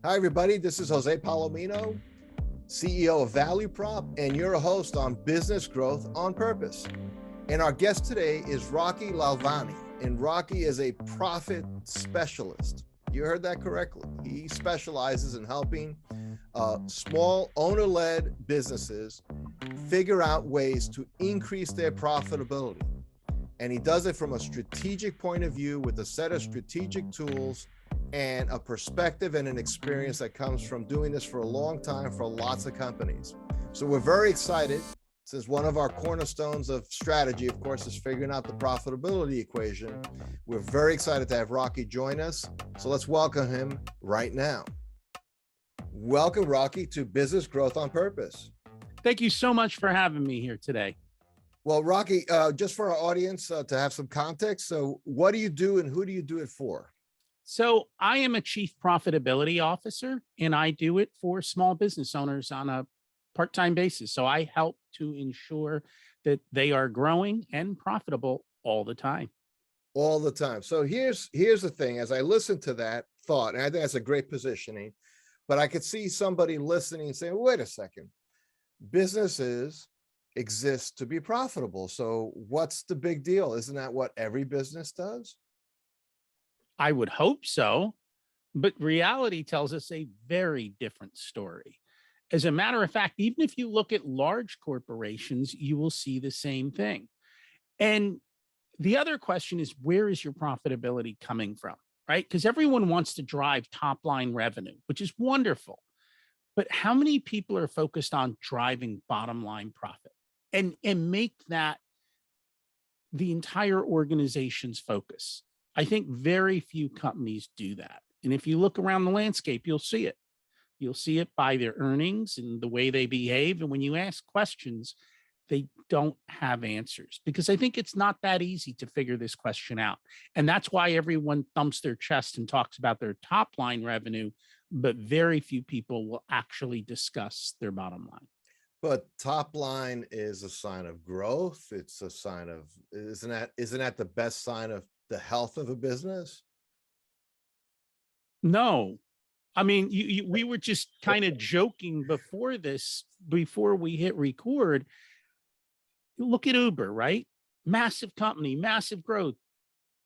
Hi, everybody. This is Jose Palomino, CEO of Value Prop, and you're a host on Business Growth on Purpose. And our guest today is Rocky Lalvani, and Rocky is a profit specialist. You heard that correctly. He specializes in helping small owner-led businesses figure out ways to increase their profitability. And he does it from a strategic point of view with a set of strategic tools and a perspective and an experience that comes from doing this for a long time for lots of companies. So we're very excited, since one of our cornerstones of strategy, of course, is figuring out the profitability equation. We're very excited to have Rocky join us. So let's welcome him right now. Welcome, Rocky, to Business Growth on Purpose. Thank you so much for having me here today. Well, Rocky, just for our audience to have some context, so what do you do and who do you do it for? So I am a Chief Profitability Officer, and I do it for small business owners on a part-time basis. So I help to ensure that they are growing and profitable all the time. All the time. So here's the thing. As I listen to that thought, and I think that's a great positioning, but I could see somebody listening and saying, wait a second, businesses exist to be profitable. So what's the big deal? Isn't that what every business does? I would hope so, but reality tells us a very different story. As a matter of fact, even if you look at large corporations, you will see the same thing. And the other question is, where is your profitability coming from, right? Because everyone wants to drive top line revenue, which is wonderful. But how many people are focused on driving bottom line profit and make that the entire organization's focus? I think very few companies do that. And if you look around the landscape, you'll see it. You'll see it by their earnings and the way they behave. And when you ask questions, they don't have answers, because I think it's not that easy to figure this question out. And that's why everyone thumps their chest and talks about their top line revenue, but very few people will actually discuss their bottom line. But top line is a sign of growth. It's a sign of, isn't that the best sign of the health of a business? No. I mean, we were just kind of joking before we hit record. Look at Uber, right? Massive company, massive growth,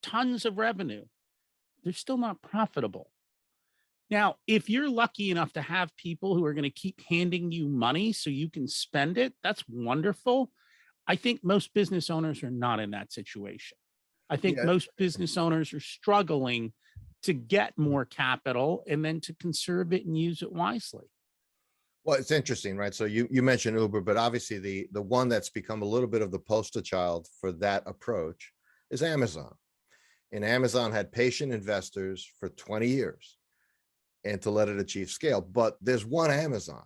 tons of revenue. They're still not profitable. Now, if you're lucky enough to have people who are going to keep handing you money so you can spend it, that's wonderful. I think most business owners are not in that situation. I think most business owners are struggling to get more capital and then to conserve it and use it wisely. Well, it's interesting, right? So you mentioned Uber, but obviously the one that's become a little bit of the poster child for that approach is Amazon. And Amazon had patient investors for 20 years and to let it achieve scale. But there's one Amazon.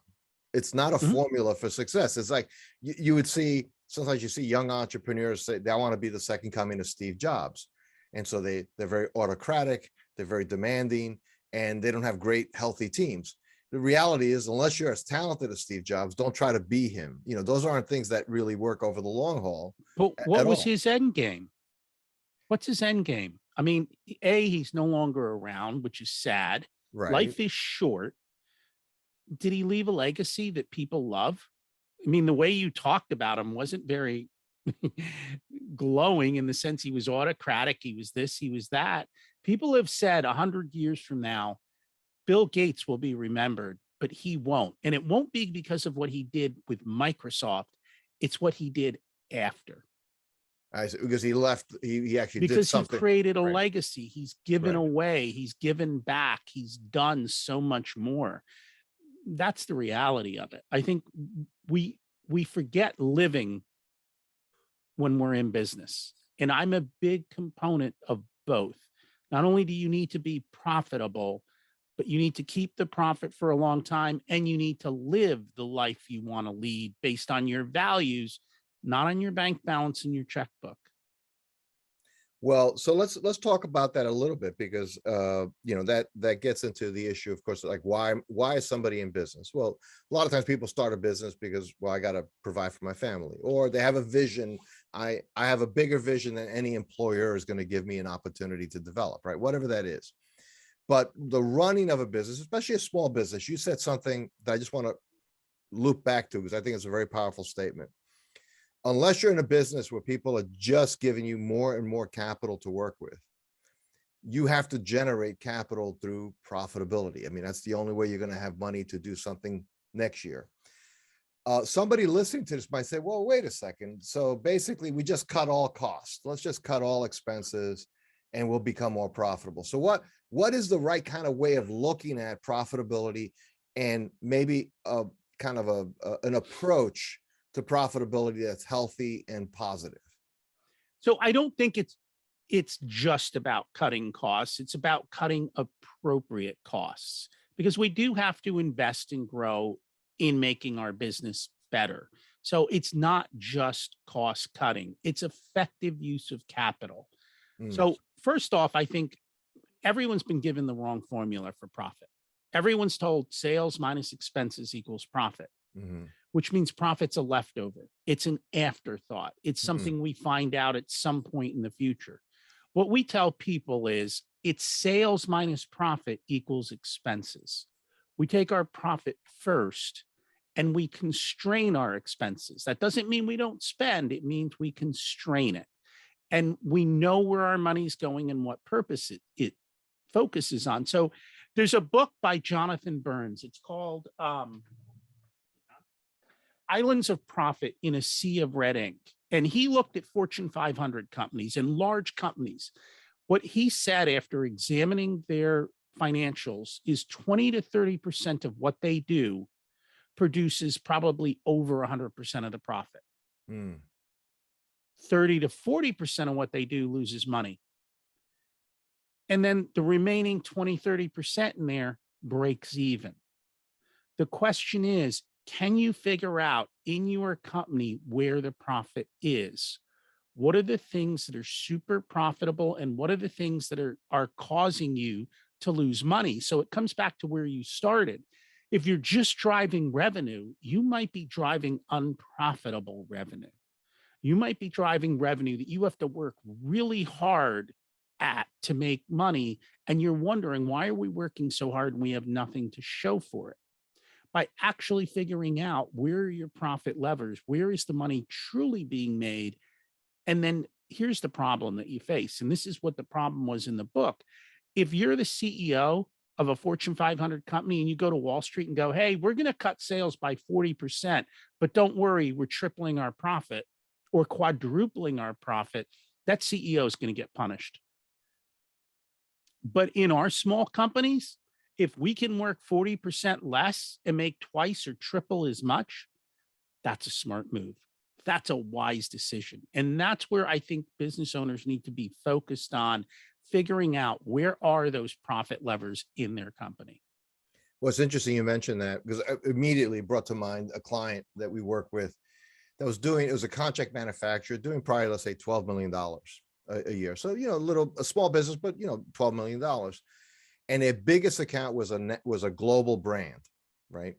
It's not a formula for success. It's like you would see, sometimes you see young entrepreneurs say they want to be the second coming of Steve Jobs. And so they're very autocratic, they're very demanding, and they don't have great, healthy teams. The reality is, unless you're as talented as Steve Jobs, don't try to be him. You know, those aren't things that really work over the long haul. But what was his end game? What's his end game? I mean, he's no longer around, which is sad. Right. Life is short. Did he leave a legacy that people love? I mean, the way you talked about him wasn't very glowing, in the sense he was autocratic. He was this, he was that. People have said 100 years from now, Bill Gates will be remembered, but he won't. And it won't be because of what he did with Microsoft. It's what he did after. Because he left, he actually did something. Because he created a legacy. He's given away, he's given back, he's done so much more. That's the reality of it. I think we forget living when we're in business. And I'm a big component of both. Not only do you need to be profitable, but you need to keep the profit for a long time, and you need to live the life you want to lead based on your values, not on your bank balance and your checkbook. Well, so let's talk about that a little bit, because you know, that gets into the issue, of course, like why is somebody in business? Well, a lot of times people start a business because, well, I got to provide for my family, or they have a vision. I have a bigger vision than any employer is going to give me an opportunity to develop, right? Whatever that is. But the running of a business, especially a small business, you said something that I just want to loop back to because I think it's a very powerful statement. Unless you're in a business where people are just giving you more and more capital to work with, you have to generate capital through profitability. I mean, that's the only way you're going to have money to do something next year. Somebody listening to this might say, well, wait a second. So basically, we just cut all costs. Let's just cut all expenses and we'll become more profitable. So what is the right kind of way of looking at profitability and maybe an approach to profitability that's healthy and positive? So I don't think it's just about cutting costs. It's about cutting appropriate costs, because we do have to invest and grow in making our business better. So it's not just cost cutting, it's effective use of capital. So first off, I think everyone's been given the wrong formula for profit. Everyone's told sales minus expenses equals profit, which means profit's a leftover. It's an afterthought. It's something we find out at some point in the future. What we tell people is it's sales minus profit equals expenses. We take our profit first and we constrain our expenses. That doesn't mean we don't spend. It means we constrain it. And we know where our money's going and what purpose it focuses on. So there's a book by Jonathan Burns. It's called Islands of Profit in a Sea of Red Ink. And he looked at Fortune 500 companies and large companies. What he said after examining their financials is 20 to 30% of what they do produces probably over 100% of the profit. 30 to 40% of what they do loses money. And then the remaining 20, 30% in there breaks even. The question is, can you figure out in your company where the profit is? What are the things that are super profitable and what are the things that are causing you to lose money? So it comes back to where you started. If you're just driving revenue, you might be driving unprofitable revenue. You might be driving revenue that you have to work really hard at to make money. And you're wondering, why are we working so hard and we have nothing to show for it? By actually figuring out where are your profit levers, where is the money truly being made? And then here's the problem that you face. And this is what the problem was in the book. If you're the CEO of a Fortune 500 company and you go to Wall Street and go, hey, we're going to cut sales by 40%, but don't worry, we're tripling our profit or quadrupling our profit, that CEO is going to get punished. But in our small companies, if we can work 40% less and make twice or triple as much, that's a smart move. That's a wise decision. And that's where I think business owners need to be focused on figuring out where are those profit levers in their company. Well, it's interesting you mentioned that because it immediately brought to mind a client that we work with that was doing, it was a contract manufacturer doing probably, let's say $12 million a year. So, a small business, but, $12 million. And their biggest account was a global brand, right?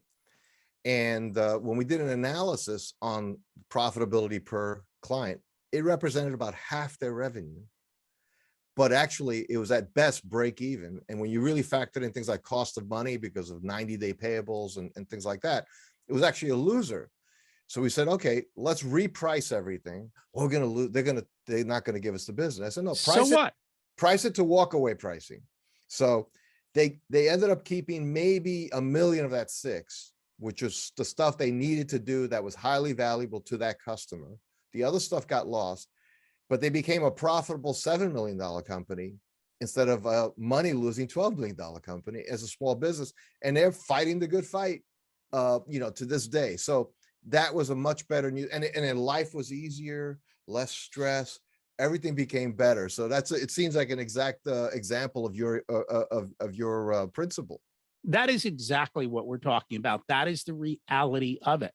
And when we did an analysis on profitability per client, it represented about half their revenue. But actually, it was at best break even. And when you really factored in things like cost of money because of 90-day payables and things like that, it was actually a loser. So we said, okay, let's reprice everything. We're going to lose. They're not going to give us the business. And no, price it to walk away pricing. So they ended up keeping maybe $1 million of that $6 million, which was the stuff they needed to do that was highly valuable to that customer. The other stuff got lost, but they became a profitable $7 million company instead of a money losing $12 million company as a small business. And they're fighting the good fight, to this day. So that was a much better news. And then life was easier, less stress. Everything became better. So it seems like an exact example of your principle. That is exactly what we're talking about. That is the reality of it.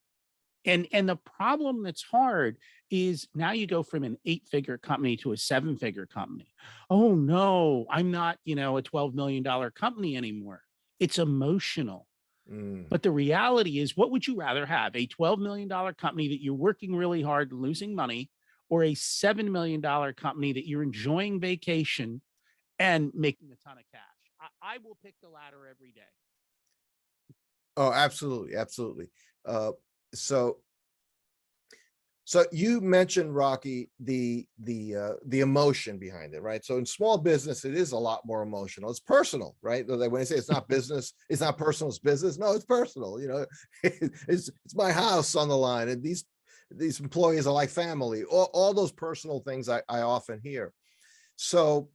And the problem that's hard is now you go from an 8-figure company to a 7-figure company. Oh no, I'm not, a $12 million company anymore. It's emotional. But the reality is, what would you rather have? A $12 million company that you're working really hard and losing money, or a $7 million company that you're enjoying vacation and making a ton of cash? I will pick the latter every day. Oh, absolutely, absolutely. So you mentioned, Rocky, the emotion behind it, right? So in small business, it is a lot more emotional. It's personal, right? Like when I say it's not business, it's not personal, it's business. No, it's personal. You know, it's my house on the line, and these employees are like family. All those personal things I often hear. So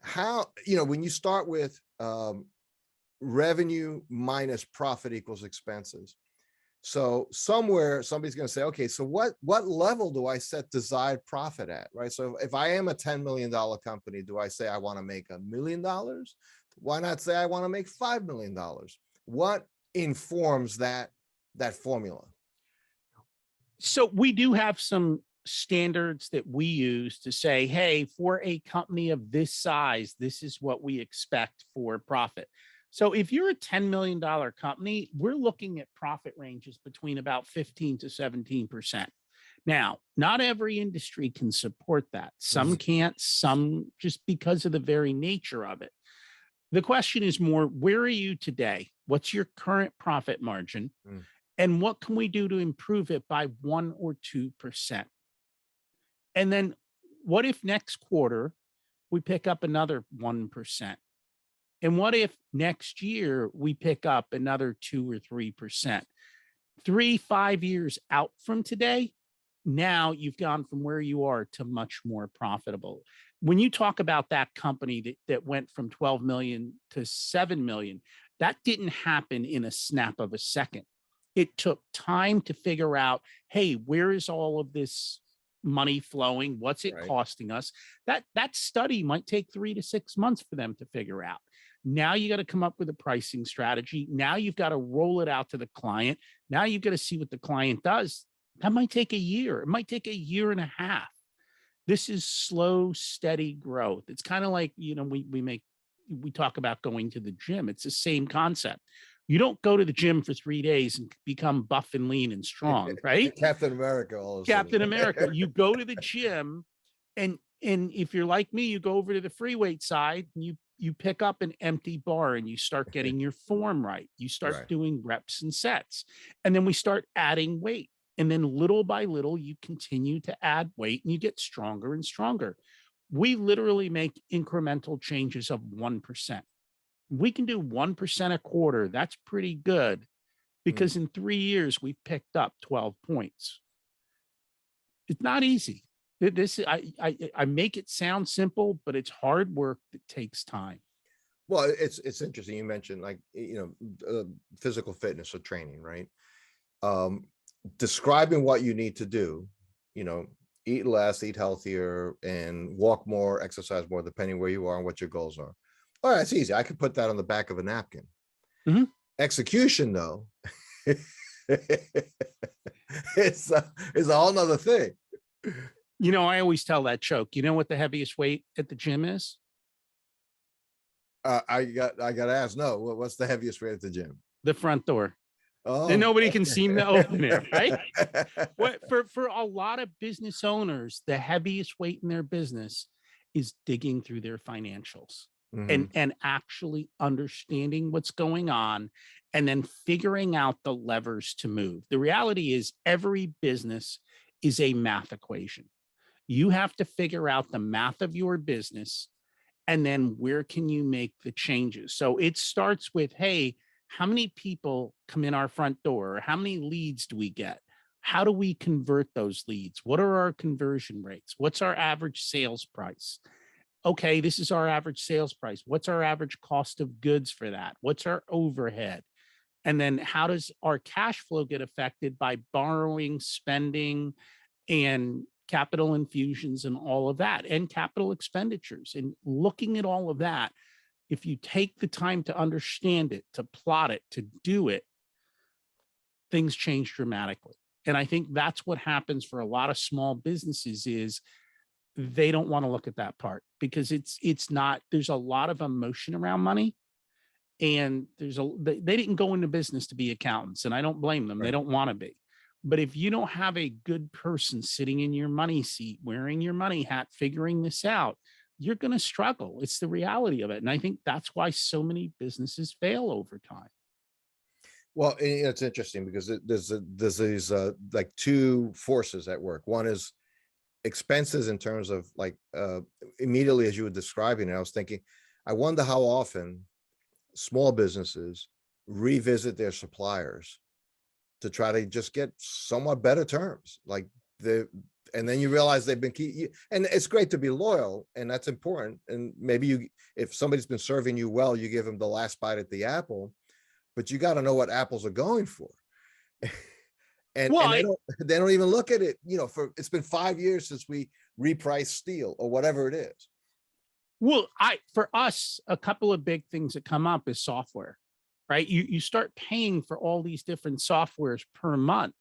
how, you know, when you start with revenue minus profit equals expenses. So somewhere somebody's going to say, okay, so what level do I set desired profit at, right? So if I am a $10 million company, do I say I want to make $1 million? Why not say I want to make $5 million? What informs that formula? So we do have some standards that we use to say, hey, for a company of this size, this is what we expect for profit. So if you're a $10 million company, we're looking at profit ranges between about 15 to 17%. Now, not every industry can support that. Some can't, some just because of the very nature of it. The question is more, where are you today? What's your current profit margin? And what can we do to improve it by 1 or 2%? And then what if next quarter we pick up another 1%? And what if next year we pick up another 2 or 3%? 3-5 years out from today, now you've gone from where you are to much more profitable. When you talk about that company that went from 12 million to 7 million, that didn't happen in a snap of a second. It took time to figure out, hey, where is all of this money flowing? What's it costing us? That study might take 3 to 6 months for them to figure out. Now you got to come up with a pricing strategy. Now you've got to roll it out to the client. Now you've got to see what the client does. That might take a year. It might take a year and a half. This is slow, steady growth. It's kind of like, you know, we talk about going to the gym. It's the same concept. You don't go to the gym for 3 days and become buff and lean and strong, right? Captain America. Captain America. You go to the gym, and if you're like me, you go over to the free weight side and you pick up an empty bar and you start getting your form right. You start doing reps and sets, and then we start adding weight. And then little by little, you continue to add weight and you get stronger and stronger. We literally make incremental changes of 1%. We can do 1% a quarter. That's pretty good, because in 3 years, we've picked up 12 points. It's not easy. I make it sound simple, but it's hard work that takes time. Well, it's interesting. You mentioned, like, you know, physical fitness or training, right? Describing what you need to do, you know, eat less, eat healthier, and walk more, exercise more, depending where you are and what your goals are. All right, it's easy. I could put that on the back of a napkin. Execution, though, it's a whole nother thing. You know, I always tell that joke. You know what the heaviest weight at the gym is? I got to ask. No, what's the heaviest weight at the gym? The front door. Oh, and nobody can seem to open it, right? For a lot of business owners, the heaviest weight in their business is digging through their financials and actually understanding what's going on, and then figuring out the levers to move. The reality is every business is a math equation. You have to figure out the math of your business, and then where can you make the changes? So it starts with, hey, how many people come in our front door? How many leads do we get? How do we convert those leads? What are our conversion rates? What's our average sales price? Okay, this is our average sales price. What's our average cost of goods for that? What's our overhead? And then how does our cash flow get affected by borrowing, spending, and capital infusions and all of that, and capital expenditures? And looking at all of that, if you take the time to understand it, to plot it, to do it, things change dramatically. And I think that's what happens for a lot of small businesses is they don't want to look at that part, because it's not, there's a lot of emotion around money, and they didn't go into business to be accountants, and I don't blame them. They don't want to be. But if you don't have a good person sitting in your money seat, wearing your money hat, figuring this out, you're going to struggle. It's the reality of it. And I think that's why so many businesses fail over time. Well, it's interesting because there's these like two forces at work. One is expenses in terms of like immediately as you were describing it, I was thinking, I wonder how often small businesses revisit their suppliers to try to just get somewhat better terms. Like and then you realize they've been and it's great to be loyal, and that's important. And maybe if somebody's been serving you well, you give them the last bite at the apple, but you got to know what apples are going for. And they don't even look at it, it's been 5 years since we repriced steel or whatever it is. Well, for us, a couple of big things that come up is software, right? You start paying for all these different softwares per month,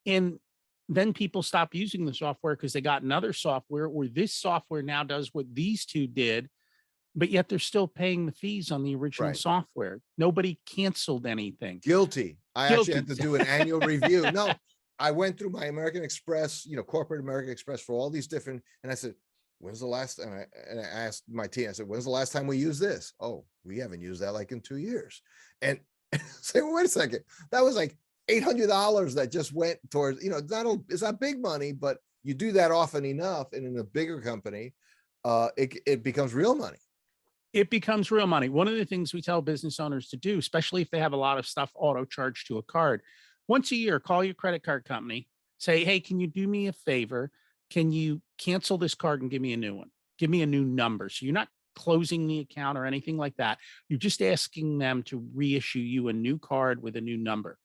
and then people stop using the software because they got another software, or this software now does what these two did, but yet they're still paying the fees on the original software. Nobody canceled anything. Guilty. I actually had to do an annual review. No, I went through my American Express, corporate American Express for all these different, and I said, when's the last, and I asked my team, I said, when's the last time we used this? Oh, we haven't used that like in 2 years. And say, well, wait a second, that was like $800 that just went towards, it's not big money, but you do that often enough, and in a bigger company, it becomes real money. It becomes real money. One of the things we tell business owners to do, especially if they have a lot of stuff auto charged to a card, once a year, call your credit card company, say, hey, can you do me a favor? Can you cancel this card and give me a new one? Give me a new number. So you're not closing the account or anything like that. You're just asking them to reissue you a new card with a new number.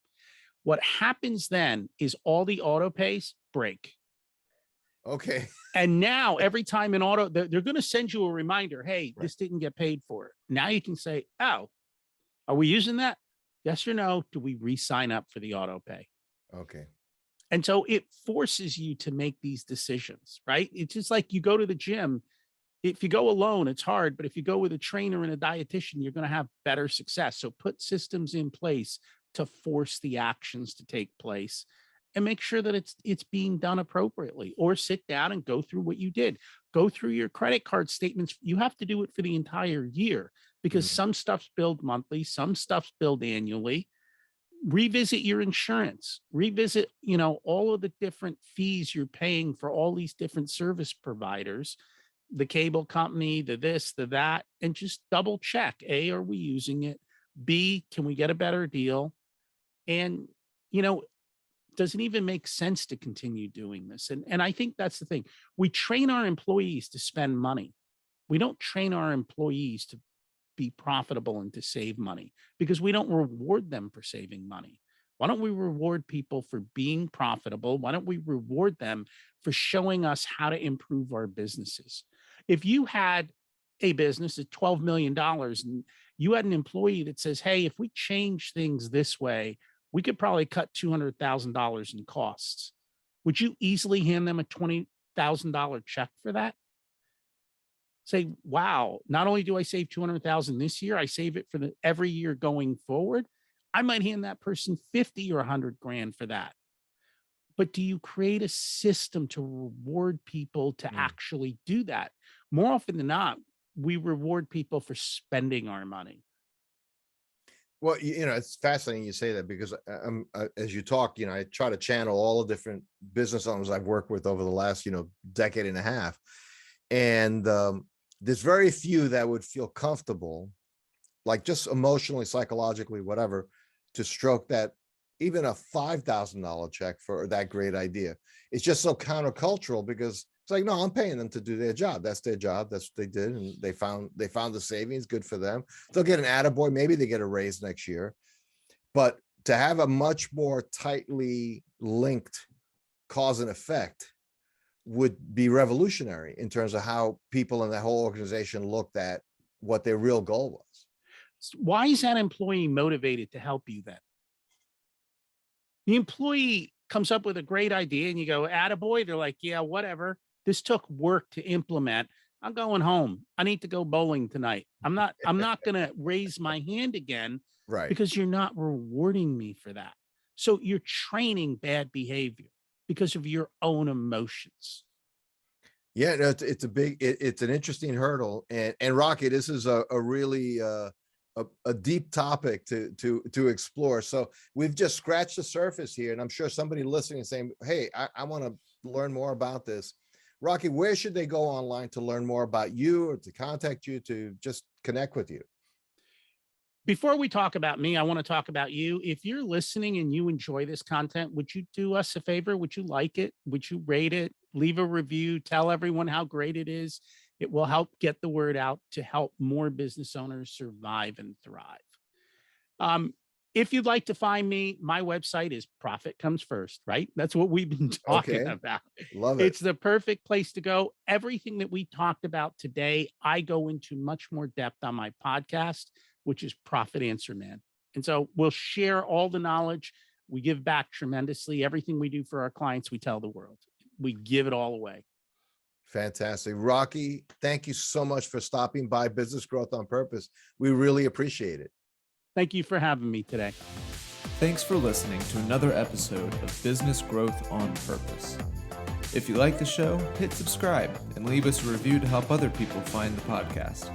What happens then is all the auto pays break. Okay. And now every time an auto, they're going to send you a reminder. Hey, this didn't get paid for. Now you can say, oh, are we using that? Yes or no? Do we re-sign up for the auto pay? Okay. And so it forces you to make these decisions, right? It's just like you go to the gym. If you go alone, it's hard, but if you go with a trainer and a dietitian, you're going to have better success. So put systems in place to force the actions to take place, and make sure that it's being done appropriately, or sit down and go through what you did. Go through your credit card statements. You have to do it for the entire year, because some stuff's billed monthly, some stuff's billed annually. Revisit your insurance, revisit, all of the different fees you're paying for all these different service providers, the cable company, the this, the that, and just double check. A, are we using it? B, can we get a better deal? And, does it even make sense to continue doing this? And I think that's the thing. We train our employees to spend money. We don't train our employees to be profitable and to save money, because we don't reward them for saving money. Why don't we reward people for being profitable? Why don't we reward them for showing us how to improve our businesses? If you had a business at $12 million and you had an employee that says, hey, if we change things this way, we could probably cut $200,000 in costs. Would you easily hand them a $20,000 check for that? Say, wow, not only do I save $200,000 this year, I save it for every year going forward. I might hand that person 50 or 100 grand for that. But do you create a system to reward people to actually do that? More often than not, we reward people for spending our money. Well, it's fascinating you say that, because as you talk, I try to channel all the different business owners I've worked with over the last, decade and a half. And there's very few that would feel comfortable, like just emotionally, psychologically, whatever, to stroke that, even a $5,000 check for that great idea. It's just so countercultural, because it's like, no, I'm paying them to do their job. That's their job. That's what they did. And they found the savings. Good for them. They'll get an attaboy. Maybe they get a raise next year. But to have a much more tightly linked cause and effect would be revolutionary in terms of how people in that whole organization looked at what their real goal was. Why is that employee motivated to help you then? The employee comes up with a great idea and you go, attaboy. They're like, yeah, whatever. This took work to implement. I'm going home. I need to go bowling tonight. I'm not going to raise my hand again, right? Because you're not rewarding me for that. So you're training bad behavior because of your own emotions. Yeah, no, it's a big, it's an interesting hurdle, and Rocky, this is a really a deep topic to explore. So we've just scratched the surface here, and I'm sure somebody listening is saying, "Hey, I want to learn more about this." Rocky, where should they go online to learn more about you, or to contact you, to just connect with you? Before we talk about me, I want to talk about you. If you're listening and you enjoy this content, would you do us a favor? Would you like it? Would you rate it? Leave a review, tell everyone how great it is. It will help get the word out to help more business owners survive and thrive. Um, if you'd like to find me, my website is Profit Comes First, right? That's what we've been talking Okay, about. love it. It's the perfect place to go. Everything that we talked about today, I go into much more depth on my podcast, which is Profit Answer Man. And so we'll share all the knowledge. We give back tremendously. Everything we do for our clients, we tell the world. We give it all away. Fantastic. Rocky, thank you so much for stopping by Business Growth on Purpose. We really appreciate it. Thank you for having me today. Thanks for listening to another episode of Business Growth on Purpose. If you like the show, hit subscribe and leave us a review to help other people find the podcast.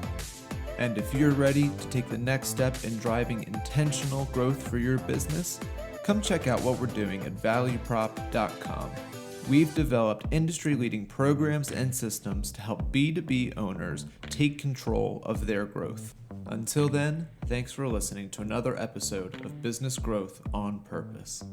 And if you're ready to take the next step in driving intentional growth for your business, come check out what we're doing at valueprop.com. We've developed industry-leading programs and systems to help B2B owners take control of their growth. Until then, thanks for listening to another episode of Business Growth on Purpose.